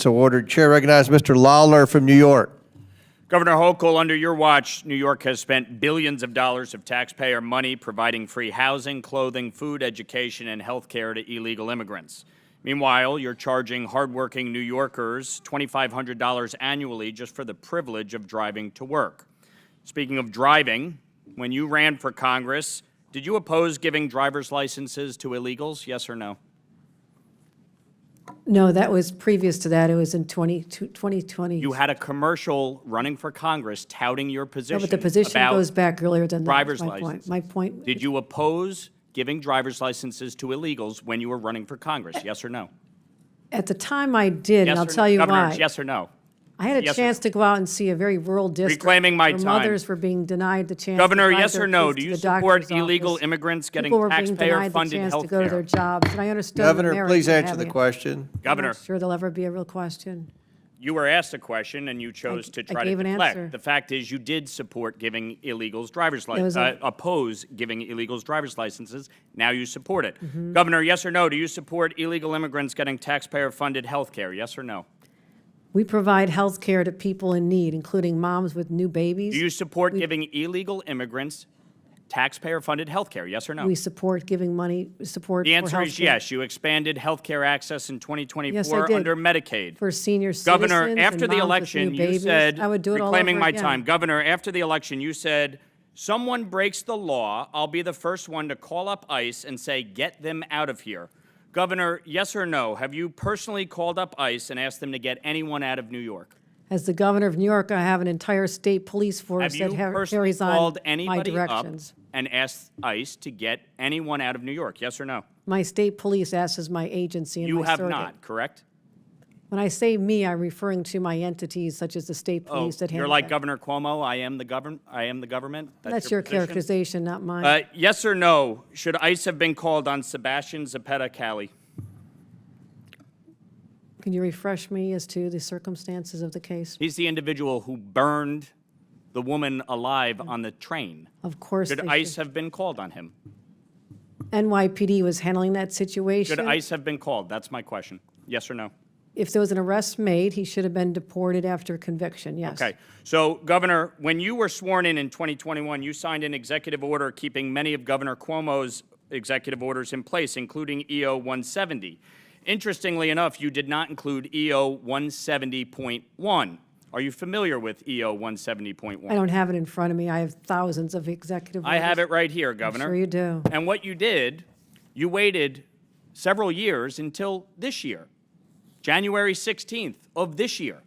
So ordered. Chair recognizes Mr. Lawler from New York. Governor Hochul, under your watch, New York has spent billions of dollars of taxpayer money providing free housing, clothing, food, education, and health care to illegal immigrants. Meanwhile, you're charging hardworking New Yorkers $2,500 annually just for the privilege of driving to work. Speaking of driving, when you ran for Congress, did you oppose giving driver's licenses to illegals, yes or no? No, that was previous to that. It was in 2020. You had a commercial running for Congress touting your position. No, but the position about goes back earlier than that. driver's My point. licenses. My point. Did you oppose giving driver's licenses to illegals when you were running for Congress? Yes or no? At the time I did, Yes and I'll or tell no? you Governor, why. it's yes or no? I had a yes or chance no? to go out and see a very rural district Reclaiming my where time. mothers were being denied the chance Governor, to drive yes their or no? kids Do to you the support doctor's illegal office. immigrants getting People were being denied the taxpayer-funded chance health to go to their care? jobs, and I understood the Governor, merit please of answer having the it. question. I'm Governor, not sure there'll ever be a real question. you were asked a question and you chose to try to gave an deflect. answer. The fact is you did support giving illegals driver's It was licenses, a- oppose giving illegals driver's licenses. Now you support it. Mm-hmm. Governor, yes or no? Do you support illegal immigrants getting taxpayer-funded health care? Yes or no? We provide health care to people in need, including moms with new babies. Do you support giving illegal immigrants taxpayer-funded health care? Yes or no? We support giving money, support The for answer is healthcare yes. You expanded health care access in 2024 Yes, I did. under Medicaid. for senior citizens Governor, and after the moms with election, new you babies. said, I would do it all reclaiming over my again. time. Governor, after the election, you said, someone breaks the law, I'll be the first one to call up ICE and say, get them out of here. Governor, yes or no? Have you personally called up ICE and asked them to get anyone out of New York? As the governor of New York, I have an entire state police force Have you that personally carries on called my anybody up directions. and asked ICE to get anyone out of New York? Yes or no? My state police acts as my agency and You my have surrogate. not, correct? When I say me, I'm referring to my entities such as the state police that handle You're like that. Governor Cuomo. I am the government. That's your position? characterization, not mine. Yes or no? Should ICE have been called on Sebastian Zapata-Cali? Can you refresh me as to the circumstances of the case? He's the individual who burned the woman alive on the train. Of course, Should they ICE should. have been called on him? NYPD was handling that situation. Should ICE have been called? That's my question. Yes or no? If there was an arrest made, he should have been deported after conviction, yes. Okay. So, Governor, when you were sworn in 2021, you signed an executive order keeping many of Governor Cuomo's executive orders in place, including EO 170. Interestingly enough, you did not include EO 170.1. Are you familiar with EO 170.1? I don't have it in front of me. I have thousands of executive orders. I have it right here, Governor. Sure you do. And what you did, you waited several years until this year, January 16th of this year,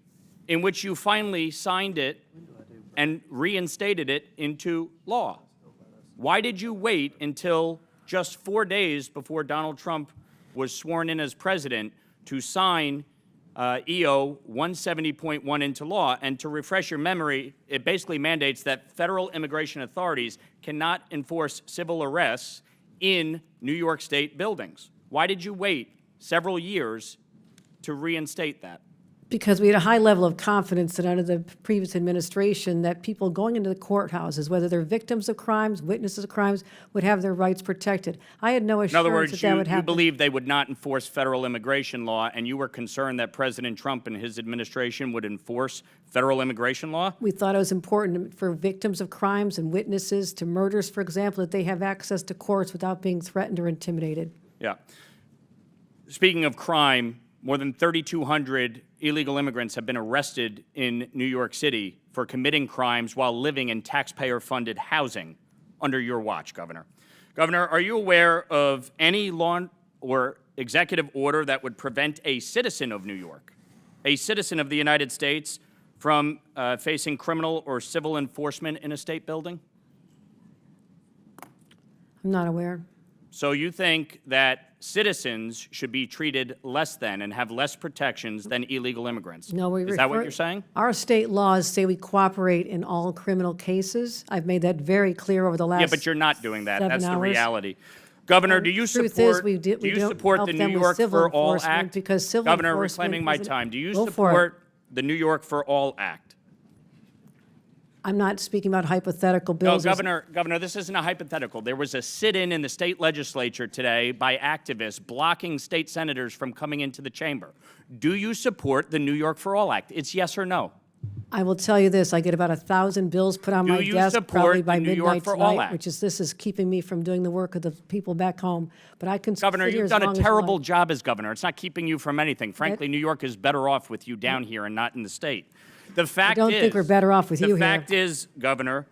in which you finally signed it and reinstated it into law. Why did you wait until just 4 days before Donald Trump was sworn in as president to sign EO 170.1 into law? And to refresh your memory, it basically mandates that federal immigration authorities cannot enforce civil arrests in New York State buildings. Why did you wait several years to reinstate that? Because we had a high level of confidence that under the previous administration that people going into the courthouses, whether they're victims of crimes, witnesses of crimes, would have their rights protected. I had no In assurance other words, that would you happen. believe they would not enforce federal immigration law, and you were concerned that President Trump and his administration would enforce federal immigration law? We thought it was important for victims of crimes and witnesses to murders, for example, that they have access to courts without being threatened or intimidated. Yeah. Speaking of crime, more than 3,200 illegal immigrants have been arrested in New York City for committing crimes while living in taxpayer-funded housing under your watch, Governor. Governor, are you aware of any law or executive order that would prevent a citizen of New York, a citizen of the United States, from facing criminal or civil enforcement in a state building? I'm not aware. So you think that citizens should be treated less than and have less protections than illegal immigrants? No, we Is that what refer- you're saying? Our state laws say we cooperate in all criminal cases. I've made that very clear over the last Yeah, but you're not doing that. 7 That's the hours. reality. Governor, do you Truth support, is, we do you don't support help the New them with York civil for All enforcement Act? because civil Governor, enforcement reclaiming my isn't- time, do you Go for it. support the New York for All Act? I'm not speaking about hypothetical No, bills. Governor, this isn't a hypothetical. There was a sit-in in the state legislature today by activists blocking state senators from coming into the chamber. Do you support the New York for All Act? It's yes or no. I will tell you this, I get about 1,000 bills put on Do my you desk support probably by the New York midnight for All tonight, Act? which is, this is keeping me from doing the work of the people back home. But I can Governor, sit here you've as done a long as you terrible like. job as governor. It's not keeping you from anything. Frankly, New York is better off with you down here and not in the state. The fact don't think we're better off with you here. The fact is, Governor,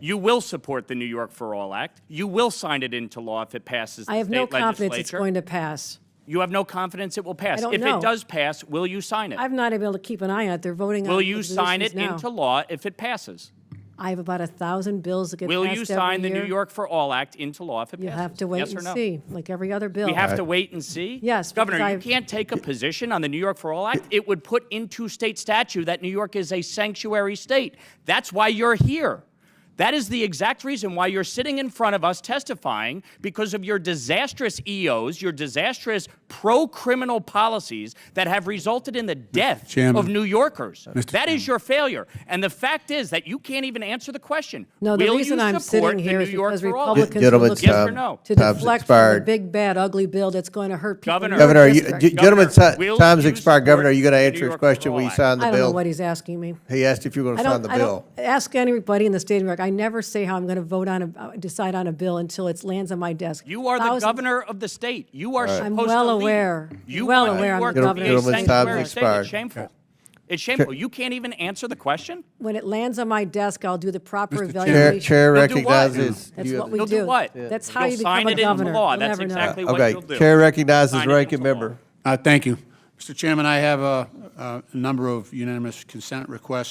you will support the New York for All Act. You will sign it into law if it passes the I have no state confidence it's legislature. going to pass. You have no confidence it will pass. I don't If know. it does pass, will you sign it? I'm not able to keep an eye on it. They're voting on Will the you sign it positions now. into law if it passes? I have about 1,000 bills that get passed Will every you sign the year. New York for All Act into law if it You'll passes? have to wait yes or and no? see, like every other bill. We have to wait and see? Yes, Governor, because you I've- can't take a position on the New York for All Act. It would put into state statute that New York is a sanctuary state. That's why you're here. That is the exact reason why you're sitting in front of us testifying, because of your disastrous EOs, your disastrous pro-criminal policies that have resulted in the death Chairman. of New Yorkers. Mr. That is your failure. And the fact is that you can't even answer the question. No, the Will reason you I'm support sitting the here New is York because for All Act? Republicans are Gentlemen, looking Yes or no? to time's deflect from the expired. big, bad, ugly bill that's going to hurt people in Governor- your Governor, district. gentlemen, Governor, will time's you expired. Governor, are you going to support answer the New his York question for when All you Act? sign the I don't know bill? what he's asking me. He asked if you were going to sign the I bill. don't ask anybody in the state of New York. I never say how I'm going to vote on decide on a bill until it lands on my desk. You are the Thousands- governor of the state. You are supposed I'm to well lead. aware. You Well want aware I'm New York the to governor be a of the Gentlemen's state. time's sanctuary state. expired. It's shameful. It's shameful. You can't even answer the question? When it lands on my desk, I'll do the proper Chair- evaluation. Chair You'll do what? recognizes. That's you- what we You'll do. do what? That's how You'll you become sign a it governor. into law. You'll That's never know. exactly what Okay, you'll do. Chair recognizes Sign it ranking into law. member. Thank you. Mr. Chairman, I have a number of unanimous consent requests